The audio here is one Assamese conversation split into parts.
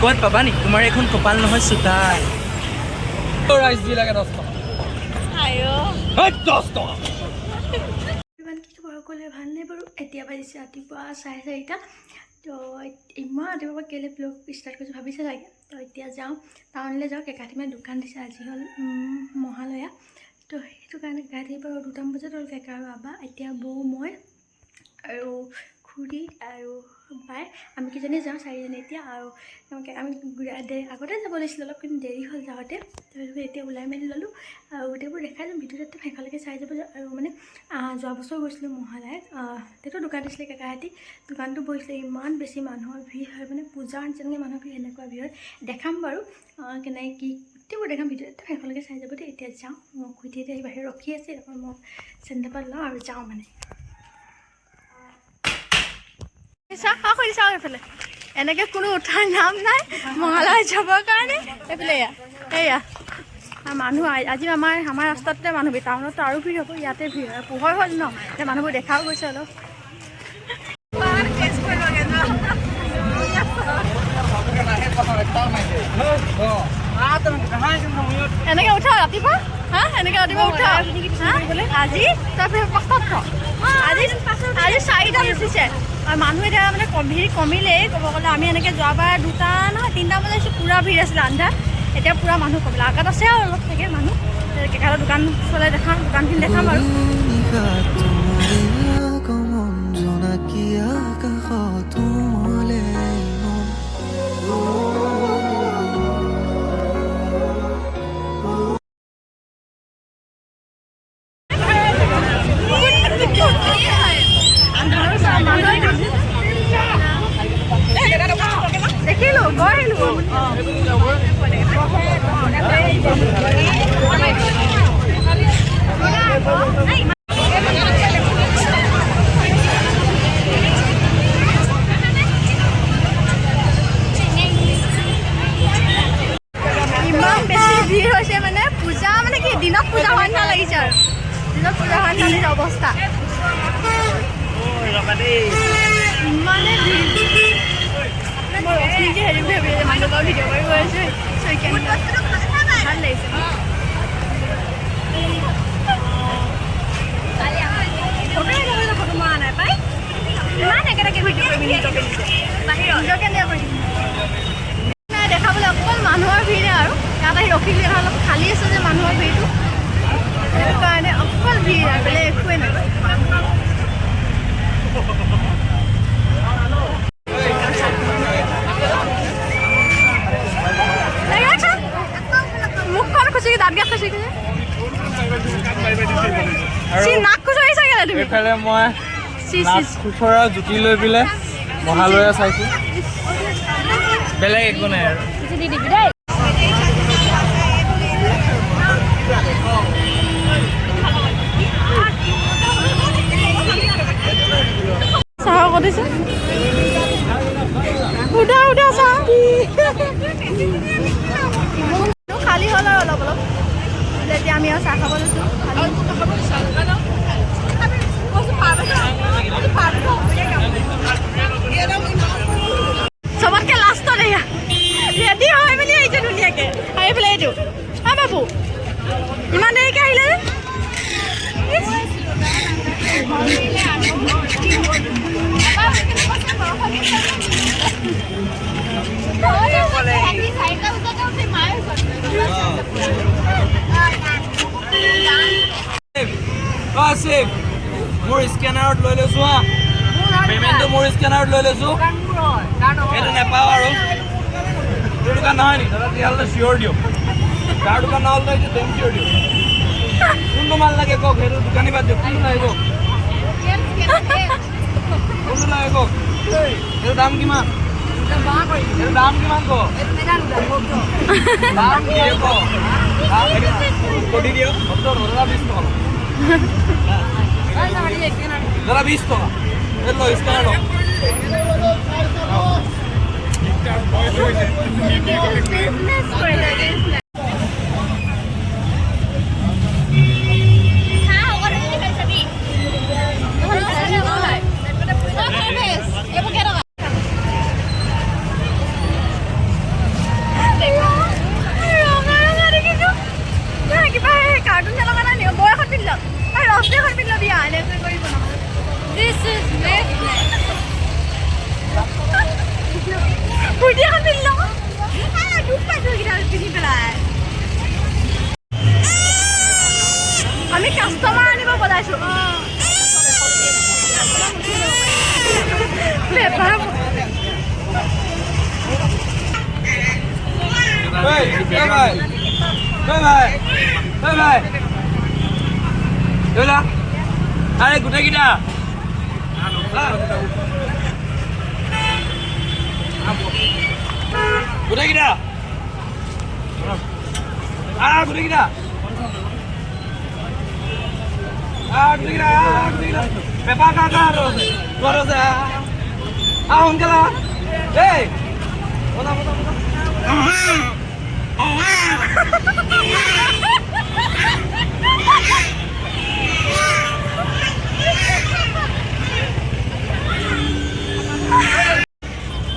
ক'ত পাবা নি তোমাৰ এখন কপাল নহয় চোতাল ৰাইজ দি লাগে 10 টকা আয়ো 10 টকা ইমান কি খবৰ ক'লে ভালনে বাৰু এতিয়া বাজিছে ৰাতিপুৱা 4:30 তো ইমান ৰাতিপুৱা কেলে ব্লগ ষ্টাৰ্ট কৰিছোঁ ভাবিছে চাগে তো এতিয়া যাওঁ টাউনলৈ যাওঁ কেকাঠিমে দোকান দিছে আজি হ'ল মহালয়া তো সেইটো কাৰণে কেকাঠি বাৰু 2টা বজাত হ'ল কেকা আৰু আবা এতিয়া বৌ মই আৰু খুৰী আৰু বাই আমি কিজনী যাওঁ 4জনী এতিয়া আৰু আমি আগতে যাব লাগিছিল অলপ কিন্তু দেৰি হ'ল যাওঁতে তো এতিয়া ওলাই মেলি ল'লোঁ আৰু গোটেইবোৰ দেখাই যাম ভিডিঅ'টো সেইফালেকে চাই যাব আৰু মানে যোৱা বছৰ গৈছিলোঁ মহালয়াত তেতিয়া দোকান দিছিলে কেকাহঁতি দোকানটো বহিছিলে ইমান বেছি মানুহৰ ভিৰ হয় মানে পূজাৰ যেনেকৈ মানুহৰ ভিৰ এনেকুৱা ভিৰ হয় দেখাম বাৰু কেনেকৈ কি গোটেইবোৰ দেখাম ভিডিঅ'টো সেইফালেকে চাই যাব দেই এতিয়া যাওঁ মই খুঁটি এতিয়া বাহিৰত ৰখি আছে তাৰপৰা মই চেণ্ডেলপাত লওঁ আৰু যাওঁ মানে চাওঁ এইফালে এনেকৈ কোনো উঠাৰ নাম নাই মহালয়া যাবৰ কাৰণে এইফালে এয়া মানুহ আজি আমাৰ ৰাস্তাতে মানুহ ভিৰ টাউনততো আৰু ভিৰ হ'ব ইয়াতে ভিৰ হয় পোহৰ হ'ল ন এতিয়া মানুহবোৰ দেখাও গৈছে অলপ এনেকৈ উঠা ৰাতিপুৱা এনেকৈ ৰাতিপুৱা উঠা আজি তাৰপিছত পাছত আজি 4টাত উঠিছে আৰু মানুহ এতিয়া মানে ভিৰ কমিলেই ক'ব গ'লে আমি এনেকৈ যোৱাবাৰ 2টা নহয় 3টা বজাত পূৰা ভিৰ আছিলে আন্ধাৰ এতিয়া পূৰা মানুহ কমিলে আগত আছে আৰু অলপ থাকে মানুহ কেকাহঁতৰ দোকান চলাই দেখাম দোকানখিনি দেখাম আৰু দেখিলোঁ গৈ আহিলোঁ ইমান বেছি ভিৰ হৈছে মানে পূজা মানে কি দিনত পূজা হোৱাৰ নিচিনা লাগিছে আৰু দিনত পূজা হোৱাৰ নিচিনা অৱস্থা ইমানে ভিৰ মই ৰশ্মিকে হেৰি ভাবি মানুহ লগত ভিডিঅ' কৰি গৈ আছোঁ ভাল লাগিছে ফটো মৰা নাই পাই ইমান একেটাকে ভিডিঅ' কৰি নিজকে নাই দেখাবলৈ অকল মানুহৰ ভিৰ আৰু ইয়াত আহি ৰখিলে অলপ খালী আছে যে মানুহৰ ভিৰটো সেইটো কাৰণে অকল ভিৰ আৰু বেলেগ একোৱেই নাই মুখখন খুচি দাঁত গাত খুচি নাক খুচৰি চাগে তুমি এইফালে মই নাক খুচৰা জুতি লৈ পেলাই মহালয়া চাইছোঁ বেলেগ একো নাই আৰু চাহ কৰিছে উঠা চাহ খালী হ'ল আৰু অলপ অলপ এতিয়া আমি আৰু চাহ খাব লৈছোঁ চবতকৈ লাষ্টত এয়া ৰেডি হৈ মেলি আহিছে ধুনীয়াকৈ আহি পেলাই এইটো বাবু ইমান দেৰিকৈ আহিলে মোৰ স্কেনাৰত লৈ লৈছোঁ পেমেণ্টটো মোৰ স্কেনাৰত লৈ লৈছোঁ সেইটো নাপাওঁ আৰু তোৰ দোকান নহয় নি দাদা তেতিয়াহ'লে চিয়'ৰ দিয়ক তাৰ দোকান নহ'লে এতিয়া দেম চিয়'ৰ দিয়ক কোনটো মাল লাগে কওক সেইটো দোকানী বাদ দিয়ক কোনটো লাগে কওক কোনটো লাগে কওক সেইটো দাম কিমান সেইটো দাম কিমান কওক দাম কি কওক কৰি দিয়ক দাদা 20 টকা দাদা 20 টকা লো স্কেনাৰ লওক আমি কাষ্টমাৰ আনিব বজাইছো আৰে গোটেই কেইটা গোটেইকেইটা গোটেইকেইটা পেপাৰ কাৰ কাৰ আছে সোনকালে দেই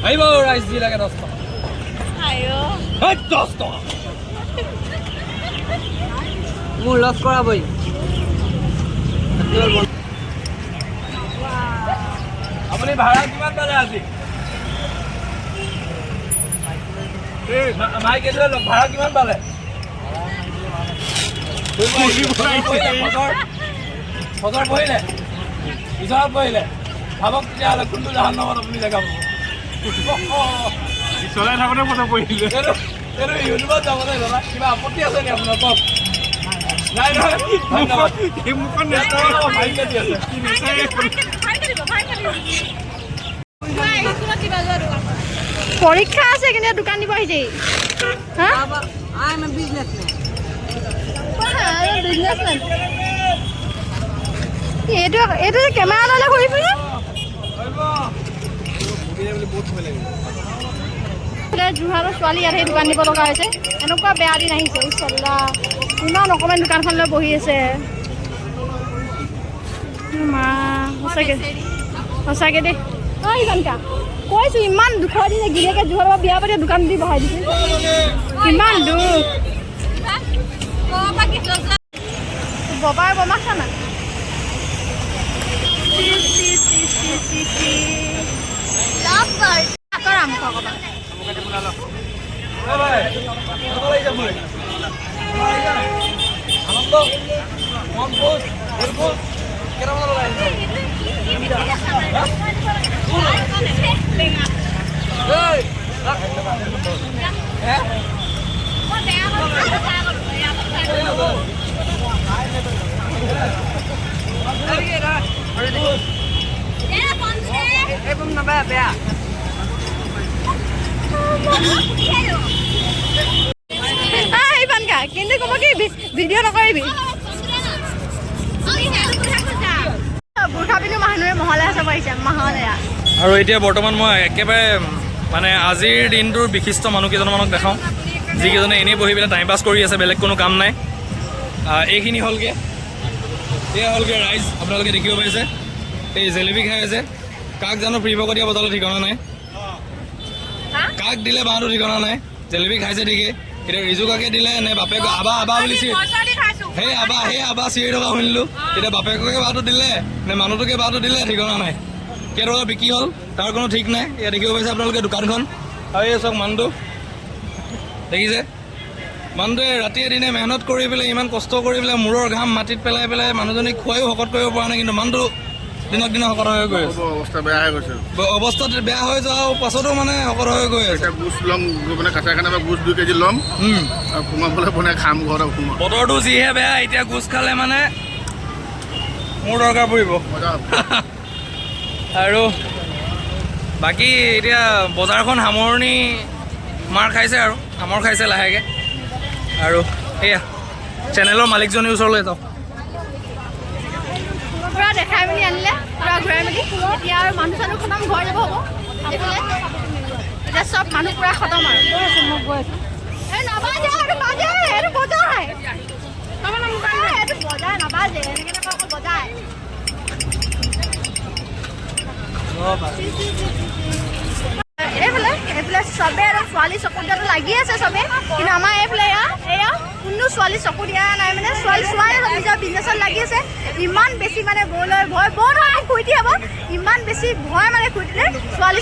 আহিব ৰাইজ যি লাগে 10 টকা 10 টকা মোৰ লছ কৰাবই আপুনি ভাড়া কিমান পালে আজি মাইক লৈ ভাড়া কিমান পালে সজৰ বহিলে পিছত বহিলে ভাবক তেতিয়াহ'লে কোনটো জাহান্নামত আপুনি জেগাব চলাই থাকোঁতে ফটো পৰিলে এইটো ইউটিউবত যাবলৈ দাদা কিবা আপত্তি আছে নি আপোনাৰ কওক নাই নহয় ধন্যবাদ পৰীক্ষা আছে কিন্তু দোকান দিব আহিছে এইটো এইটো যে কেমেৰা ল'লে ঘূৰিছে যোৰহাটৰ ছোৱালী ইয়াত সেই দোকান দিব লগা হৈছে এনেকুৱা বেয়া দিন আহিছে ইছাল্লা ইমান অকণমান দোকানখন লৈ বহি আছে মা সঁচাকৈ সঁচাকৈ দেই অঁ ইমানকা কৈছোঁ ইমান দুখৰ দিনে গিৰিয়েকে যোৰহাটৰ বিয়া পাতি দোকান দি বহাই দিছে কিমান দুখ ববাই বমা খানা কৰাম অকণমান আনন্দ মন খোজ কেইটামান বেয়া কিন্তু ক'ব কি ভিডিঅ' নকৰিবি বুঢ়া পিন্ধি মানুহে মহলে আছে পাৰিছে মহলে আৰু এতিয়া বৰ্তমান মই একেবাৰে মানে আজিৰ দিনটোৰ বিশিষ্ট মানুহ কেইজনমানক দেখাওঁ যিকেইজনে এনেই বহি পেলাই টাইম পাছ কৰি আছে বেলেগ কোনো কাম নাই এইখিনি হ'লগৈ এয়া হ'লগৈ ৰাইজ আপোনালোকে দেখিব পাৰিছে এই জেলেপি খাই আছে কাক জানো ফ্ৰী পকত দিয়া বজালে ঠিকনা নাই কাক দিলে বাঁহটো ঠিকনা নাই জেলেপি খাইছে ঠিকেই এতিয়া ৰিজু কাকে দিলে নে বাপেক আবা আবা বুলি সেই আবা চিঞৰি থকা শুনিলোঁ এতিয়া বাপেককে বাঁহটো দিলে নে মানুহটোকে বাঁহটো দিলে ঠিকনা নাই কেইটকা বিক্ৰী হ'ল তাৰ কোনো ঠিক নাই এয়া দেখিব পাৰিছে আপোনালোকে দোকানখন আৰু এই চাওক মানুহটো দেখিছে মানুহটোৱে ৰাতিয়ে দিনে মেহনত কৰি পেলাই ইমান কষ্ট কৰি পেলাই মূৰৰ ঘাম মাটিত পেলাই পেলাই মানুহজনীক খুৱাইও শকত কৰিব পৰা নাই কিন্তু মানুহটো দিনক দিনে শকত হৈ গৈ আছে অৱস্থা বেয়া হৈ গৈছে অৱস্থাত বেয়া হৈ যোৱা পাছতো মানে শকত হৈ গৈ আছে গোচ ল'ম মানে কাটা কাটা গোচ 2 কেজি ল'ম আৰু সোমাবলৈ বনাই খাম ঘৰত সোমাম বতৰটো যিহে বেয়া এতিয়া গোচ খালে মানে মোৰ দৰকাৰ পৰিব আৰু বাকী এতিয়া বজাৰখন সামৰণি মাৰ খাইছে আৰু সামৰ খাইছে লাহেকৈ আৰু এয়া চেনেলৰ মালিকজনীৰ ওচৰলৈ যাওঁ পুৰা দেখাই মেলি আনিলে পুৰা ঘূৰাই মেলি এতিয়া আৰু মানুহ চানুহ খতম ঘৰ যাব হ'ব এতিয়া চব মানুহ পুৰা খতম আৰু এই নাবাজে এইটো বাজে এইটো বজায় এইটো বজায় নাবাজে এনেকৈ অকল বজায় এইফালে এইফালে চবেই আৰু ছোৱালী চকু দিয়াটো লাগি আছে চবেই, কিন্তু আমাৰ এইফালে এয়া কোনো ছোৱালী চকু দিয়া নাই, মানে ছোৱালী চোৱাই নিজৰ বিজনেছত লাগি আছে। ইমান বেছি মানে বৌলৈ ভয়, বৌ নহয় খুইটি হ'ব, ইমান বেছি ভয় মানে খুইটিলে। ছোৱালী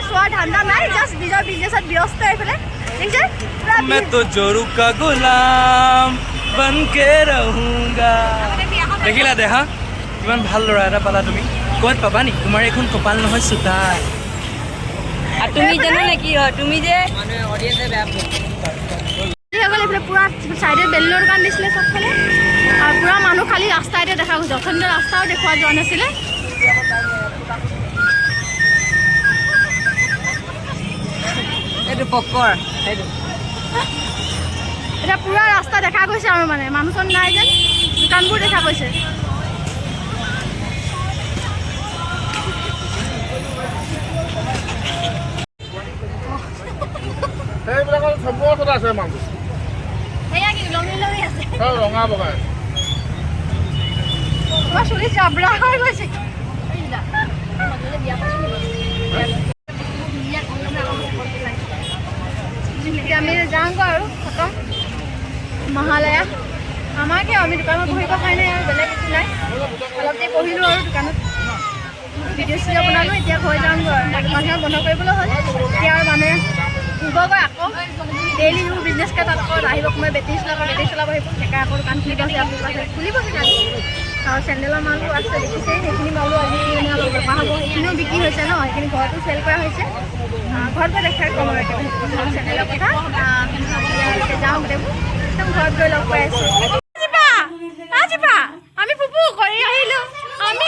চোৱাৰ ধান্দা নাই, জাষ্ট নিজৰ বিজনেছত ব্যস্ত এইফালে দেখিছে। मैं तो जोरू का गुलाम बन के रहूंगा। দেখিলা দেহা কিমান ভাল ল'ৰা এটা পালা তুমি, ক'ত পাবা নি? তোমাৰ এখন কপাল নহয় চোতাল। আর তুমি জানো না কি হয়, তুমি যে মানে অডিয়েন্সে বেয়া এইফালে পুৰা চাইডে বেলুনৰ দোকান দিছিলে চবফালে, আৰু পুৰা মানুহ খালী ৰাস্তাতে দেখা গৈছে। অথনি ৰাস্তাও দেখুওৱা যোৱা নাছিলে। এইটো পকৰ এইটো এতিয়া পুৰা ৰাস্তা দেখা গৈছে আৰু মানে মানুহ চন নাই যেন, দোকানবোৰ দেখা গৈছে। সেইবিলাকৰ চবৰ ওচৰত আছে মানুহ সেয়া কি লঙি আছে, চব ৰঙা বগাই। তোমাৰ চুলি চাবৰা হৈ গৈছে। এতিয়া আমি যাওঁগৈ আৰু খতম মহালয়া। আমাকে আমি দোকানত বহিবৰ কাৰণে আৰু বেলেগ একো নাই, অলপ দেৰি বহিলোঁ আৰু দোকানত ভিডিঅ' চিডিঅ' বনালোঁ। এতিয়া হৈ যাওঁগৈ, মানুহে বন্ধ কৰিবলৈ হ'ল। এতিয়া আৰু মানুহে শুবগৈ, আকৌ ডেইলি যিবোৰ বিজনেছ কৰে তাত আকৌ আহিব সময় বেটেৰী চলাব আহিব। ডেকা আকৌ দোকান খুলিব আছে, খুলিব চাগে আৰু চেণ্ডেলৰ মালবোৰ আছে দেখিছে, সেইখিনি মালো আজি মানে অলপ বেপাৰ হ'ব। সেইখিনিও বিক্ৰী হৈছে ন, সেইখিনি ঘৰতো চেল কৰা হৈছে। ঘৰত গৈ দেখাই কম আৰু একেবাৰে চেণ্ডেলৰ কথা। যাওঁ গোটেইবোৰ একদম ঘৰত গৈ লগ পাই আছোঁ। আমি ফুফু কৰি আহিলোঁ, আমি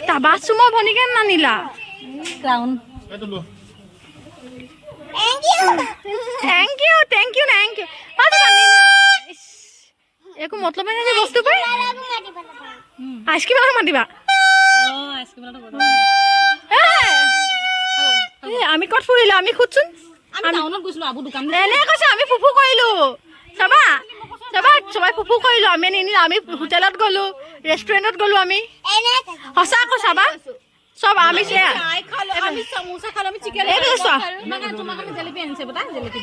টাবাত চুমৰ ভনীকে নানিলা। ক্ৰাউন এইটো লো থেংক ইউ একো মতলব নাই যে বস্তু পাই। আইচক্ৰীম আৰু মাতিবা। আমি ক'ত ফুৰিলোঁ, আমি খুদচোন টাউনত গৈছিলোঁ আবু দোকান এনে কৈছে। আমি ফুফু কৰিলোঁ, চাবা সবাই ফুফু কৰিলোঁ। আমি নিনিলোঁ, আমি হোটেলত গ'লোঁ, ৰেষ্টুৰেণ্টত গ'লোঁ। আমি সঁচা আকৌ চাবা চব আমি সমোসা খালো, আমি চিকেন তোমাক আমি জেলেপি আনিছে বতা, জেলেপি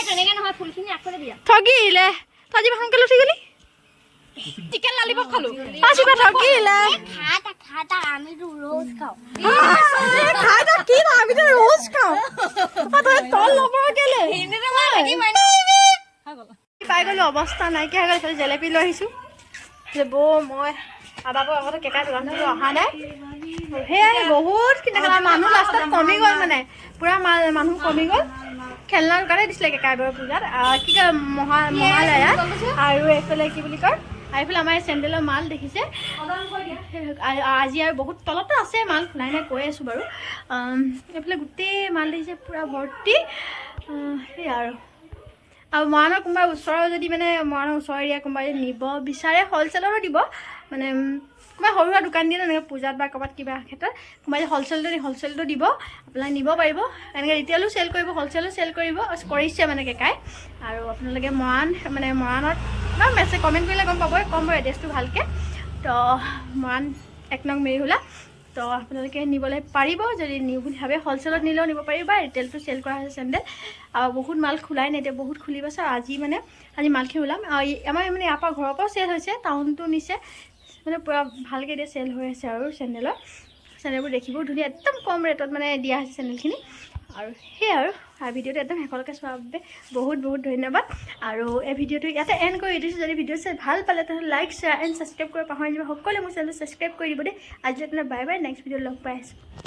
তেনেকে নহয়, ফুলখিনি আকলে দিয়া ঠগিলে। তই আজি ভালকৈ উঠি গলি, চিকেন লালিপপ খালো। আজিবা ঠগিলে। আমিতো রোজ খাও। আমিতো রোজ খাও। তল নপৰ কেলে পাই গ'লো, অৱস্থা নাইকিয়া হৈ গ'ল। জেলেপি লৈ আহিছোঁ যে বৌ মই আবাবো আগতে কেঁচা দোকানটো অহা নাই। সেয়াই বহুতখিনি মানুহ লাষ্টত কমি গ'ল, মানে পূৰা মানুহ কমি গ'ল। খেলনা দোকানে দিছিলে কেঁকাইবৰ পূজাত, কি কয় মহালয়া। আৰু এইফালে কি বুলি কয়, এইফালে আমাৰ চেণ্ডেলৰ মাল দেখিছে আজি, আৰু বহুত তলতো আছে মাল, খোলাই নাই কৈ আছোঁ বাৰু। এইফালে গোটেই মাল দেখিছে পূৰা ভৰ্তি। সেয়া আৰু মৰাণৰ কোনোবা ওচৰৰ যদি মানে মৰাণৰ ওচৰ এৰিয়া কোনোবা যদি নিব বিচাৰে হ'লচেলৰো দিব, মানে কোনোবা সৰু সুৰা দোকান দিয়ে এনেকৈ পূজাত বা ক'ৰবাত কিবা ক্ষেত্ৰত কোনোবা যদি হ'লচেলটো দিব, আপোনালোকে নিব পাৰিব। এনেকৈ ৰিটেইলো চেল কৰিব, হ'লচেলো চেল কৰিছে মানে কেকাই। আৰু আপোনালোকে মৰাণত মেছেজ কমেণ্ট কৰিলে গম পাব, ক'ম বাৰু এড্ৰেছটো ভালকৈ। তো মৰাণ 1 নং মেৰিহোলা। তো আপোনালোকে নিবলৈ পাৰিব, যদি নিওঁ বুলি ভাবে হ'লচেলত নিলেও নিব পাৰিব, বা ৰিটেইলটো চেল কৰা হৈছে চেণ্ডেল। আৰু বহুত মাল খোলাই নাই, এতিয়া বহুত খুলিব আছে। আজি মালখিনি ওলাম। আমাৰ মানে ইয়াৰ পৰা ঘৰৰ পৰাও চেল হৈছে, টাউনটো নিছে, মানে পূৰা ভালকৈ এতিয়া চেল হৈ আছে। আৰু চেণ্ডেলবোৰ দেখিবও ধুনীয়া, একদম কম ৰেটত মানে দিয়া হৈছে চেণ্ডেলখিনি। আৰু সেয়াই আৰু ভিডিঅ'টো একদম শেষলৈকে চোৱাৰ বাবে বহুত ধন্যবাদ। আৰু এই ভিডিঅ'টো ইয়াতে এণ্ড কৰি দিছোঁ। যদি ভিডিঅ' চাই ভাল পালে তেনেহ'লে লাইক, শ্বেয়াৰ এণ্ড ছাবস্ক্ৰাইব কৰিব পাহৰি যাব। সকলোৱে মোৰ চেনেলটো ছাবস্ক্ৰাইব কৰি দিব দেই। আজিলৈ বাই বাই, নেক্সট ভিডিঅ'ত লগ পাই আছোঁ।